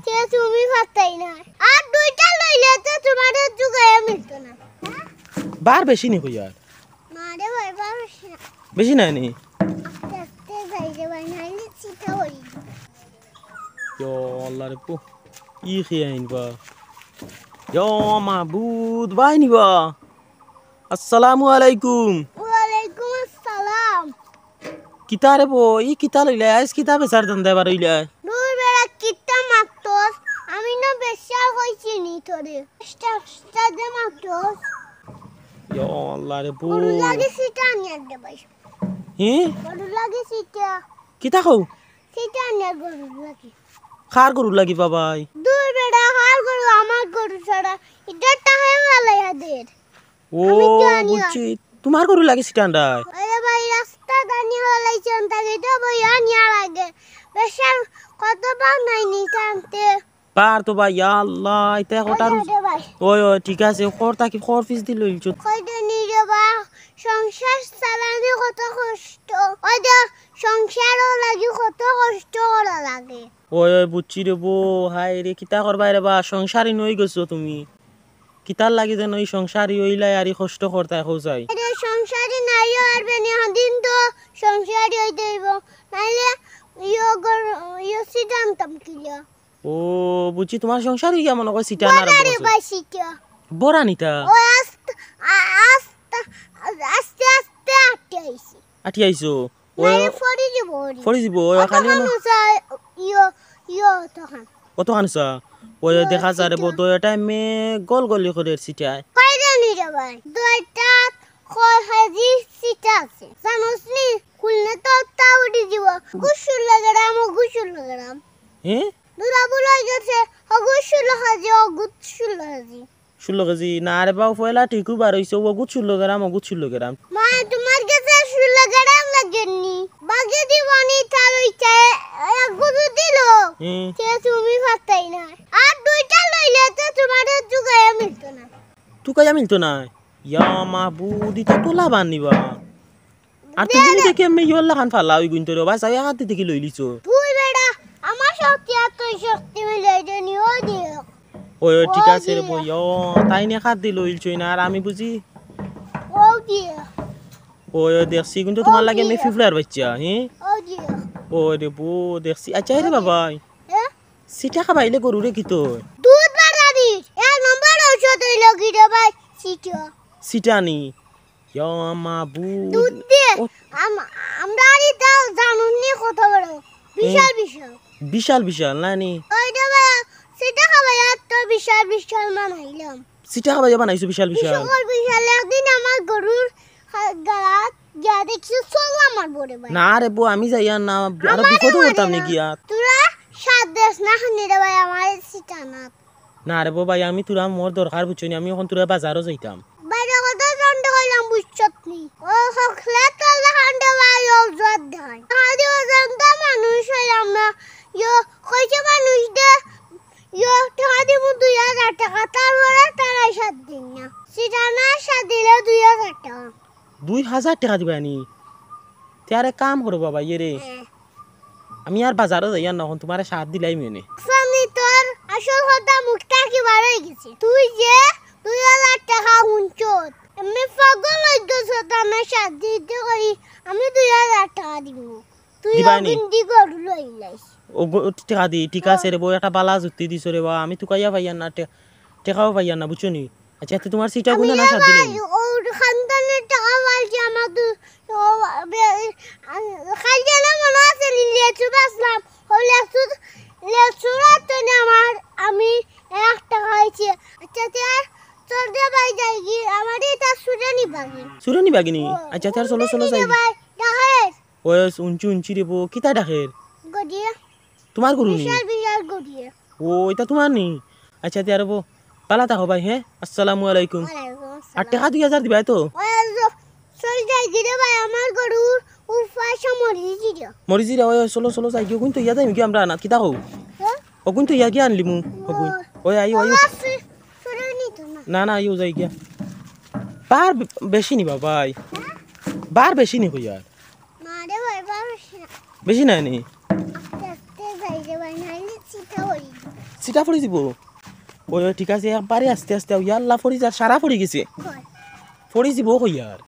সে তুমি পারতাই না আর দুইটা লইলে তো তোমাদের জুগায় মিলতো না বার বেশি নি কই আর না রে ভাই বার বেশি না নি আস্তে যাই রে ভাই নাইলে চিটা হই yo Allah রে পু ই খিয়াইন বা yo মাবুদ বাইনি বা আসসালামু আলাইকুম ওয়ালাইকুম আসসালাম কিতারে বো ই কিতা লইলা আইস কিতা বেচার দান দেবার হইলা দূর বেড়া কিটা মারতস আমি না বেশার হইছি নি তোরে স্টার দে মারতস yo Allah রে পু গরু লাগে সিটা নিয়ে দে ভাই হি গরু লাগে সিটা কিতা খাও সিটা নিয়ে গরু লাগে খার গরু লাগি বাবাই দূর বেড়া হার গরু আমার গরু ছাড়া এটা টাহে वाला याদের ও বুঝছি তোমার গরু লাগি সিটান্ডাই আরে ভাই রাস্তা দানি হলাইছেন তাকে তো ভাই আনিয়া লাগে বেশার কত পাও নাই নি টানতে পার তো ভাই আল্লাহ এটা কটার ভাই ওই ওই ঠিক আছে খরটা কি খর ফিস দিল ইলছো কইতে নি রে বা সংসার চালানো কত কষ্ট ওই দে সংসারও লাগি কত কষ্ট করা লাগে ওই ওই বুঝছি রে বো হাই রে কিতা করবাই রে বা সংসারই নই গেছো তুমি কিতার লাগি যেন ওই সংসারই হইলাই আর কষ্ট করতে যাই আরে সংসারই নাই আর বেনি দিন তো সংসারই হই দেব নাইলে ইয়ো সিটামতাম কিলা ও বুঝছি তোমার সংসারই কেমন কই সিটা না আরে ভাই সিটা বড়া নিতা ও আস্তে আস্তে আস্তে আটকাইছি আটি আইছো ওই নাই ফরি দিব ফরি দিব ওই খালি না ইয়ো তখন কত খানসা ওই দেখা যায় রে বো তো এটা মে গোল গলি করে সিটায় কয়টা নি রে ভাই দুইটা কয় হাজি সিটা আছে জানোসনি খুলনে তো তাউডি দিব গুসুল লাগাম গুসুল লাগাম হ্যাঁ দুরা বলাই গেছে গুসুল হাজি গুসুল হাজি 16 কেজি না রে বাউ পয়লা ঠিকু বার হইছে ও গুত 16 গ্রাম ও গুত 16 গ্রাম মা তোমার কাছে 16 গ্রাম লাগেনি বাগে দিবনি তালইতে এক গুদু দিল সে তুমি পারতাই না আর দুইটা লইলে তো তোমাদের জুগায় মিলতো না তুই কই মিলতো না ইয়া মাবুদ ইতা তোলা বানিবা আর তুমি দেখে আমি ইয়ল্লা খান ফালা ওই গুনতো রে বাস আই হাতে দেখি লইলিছো তুই বেড়া আমার শক্তি আর তুই শক্তি মিলে দেনি ও দিও ওই ঠিক আছে রে বই তাই নে খাত দিল ইলছই না আর আমি বুঝি ও দিও ওই দেখছি কিন্তু তোমার লাগে মে ফিফলার বাচ্চা হ্যাঁ ও দিও ও রে বো দেখছি আচ্ছা রে বাবা হ্যাঁ সিটা খাবাইলে গরু রে কি তো দুধ বাড়াবি এক নম্বর ঔষধ হইল কি রে ভাই সিটো সিটা নি ইয়া মাবুদ দুধ দিয়ে আমরা আর এটা জানুনি কত বড় বিশাল বিশাল বিশাল বিশাল নানি ওই রে ভাই সেটা খাবাই আর তো বিশাল বিশাল বানাইলাম সিটা খাবাই বানাইছো বিশাল বিশাল বিশাল একদিন আমার গরুর গালাত যা দেখছি চল আমার বড়ে ভাই না রে বো আমি যাই আর না আর বিপদ করতাম নি গিয়া তোরা সাত দেশ না খানি রে ভাই আমার সিটা না রে বো ভাই আমি তোরা মোর দরকার বুঝছনি আমি এখন তোরা বাজারও যাইতাম বাইরে কথা জন্ড কইলাম বুঝছত নি ও হখলা তালা খান্ডে ভাই ও জত দেয় আদি ও জন্তা মানুষ হইলাম না ইয়ো কইছে মানুষ দে ইয়ো টাকা মু 2000 টাকা তারপরে তারাই 7 দিন না সিটা না 7 দিলে 2000 টাকা 2000 টাকা দিবা নি তারে কাম করো বাবা ইয়ে আমি আর বাজারও যাই আর নখন তোমারে সাত দিলাই মেনে সামনে তোর আসল কথা মুখটা কি বার হয়ে গেছে তুই যে 2000 টাকা হুনচত আমি পাগল হই গেছো আমি সাত দিতে করি আমি 2000 টাকা দিব তুই গিন্দি গরু লইলাইস ও টাকা দি ঠিক আছে রে বউ একটা বালা যুক্তি দিছ রে বা আমি তো কাইয়া পাইয়া না টাকাও পাইয়া না বুঝছনি আচ্ছা তোমার সিটা গুনা না সাত দিলাই ও খানদানের টাকা মালছি আমার তো খাইয়া না মনে আছে লেচু বাসলাম ও লেচু রাতে আমার আমি 1 টাকা হয়েছে আচ্ছা তোর দে ভাই যাই কি আমার এটা সুরানি বাগিনি আচ্ছা তার চলো চলো যাই ভাই ডাকের ওই উঞ্চি রে বউ কিতা ডাকের গডিয়া তোমার গরু নি বিশাল বিশাল গডিয়া ও এটা তোমার নি আচ্ছা তার বউ পালা থাকো ভাই হ্যাঁ আসসালামু আলাইকুম আর টাকা 2000 দিবাই তো চল যাই গিরে ভাই আমার গরুর উফাসা মরিজি রে ওই চলো চলো যাই গিয়ে কিন্তু ইয়া যাই কি আমরা না কিতা হও ও কিন্তু ইয়া কি আনলি মু ওই আইও আইও না না আইও যাই গিয়া বার বেশি নি ভাই বার বেশি নি কই আর না রে ভাই বেশি না নি আস্তে আস্তে যাই রে ভাই নাইলে চিটা হই সিটা পড়ে যাব ওই ঠিক আছে একবারে আস্তে আস্তে ইয়াল্লা পড়ি যা সারা পড়ে গেছে পড়ে যাব কই আর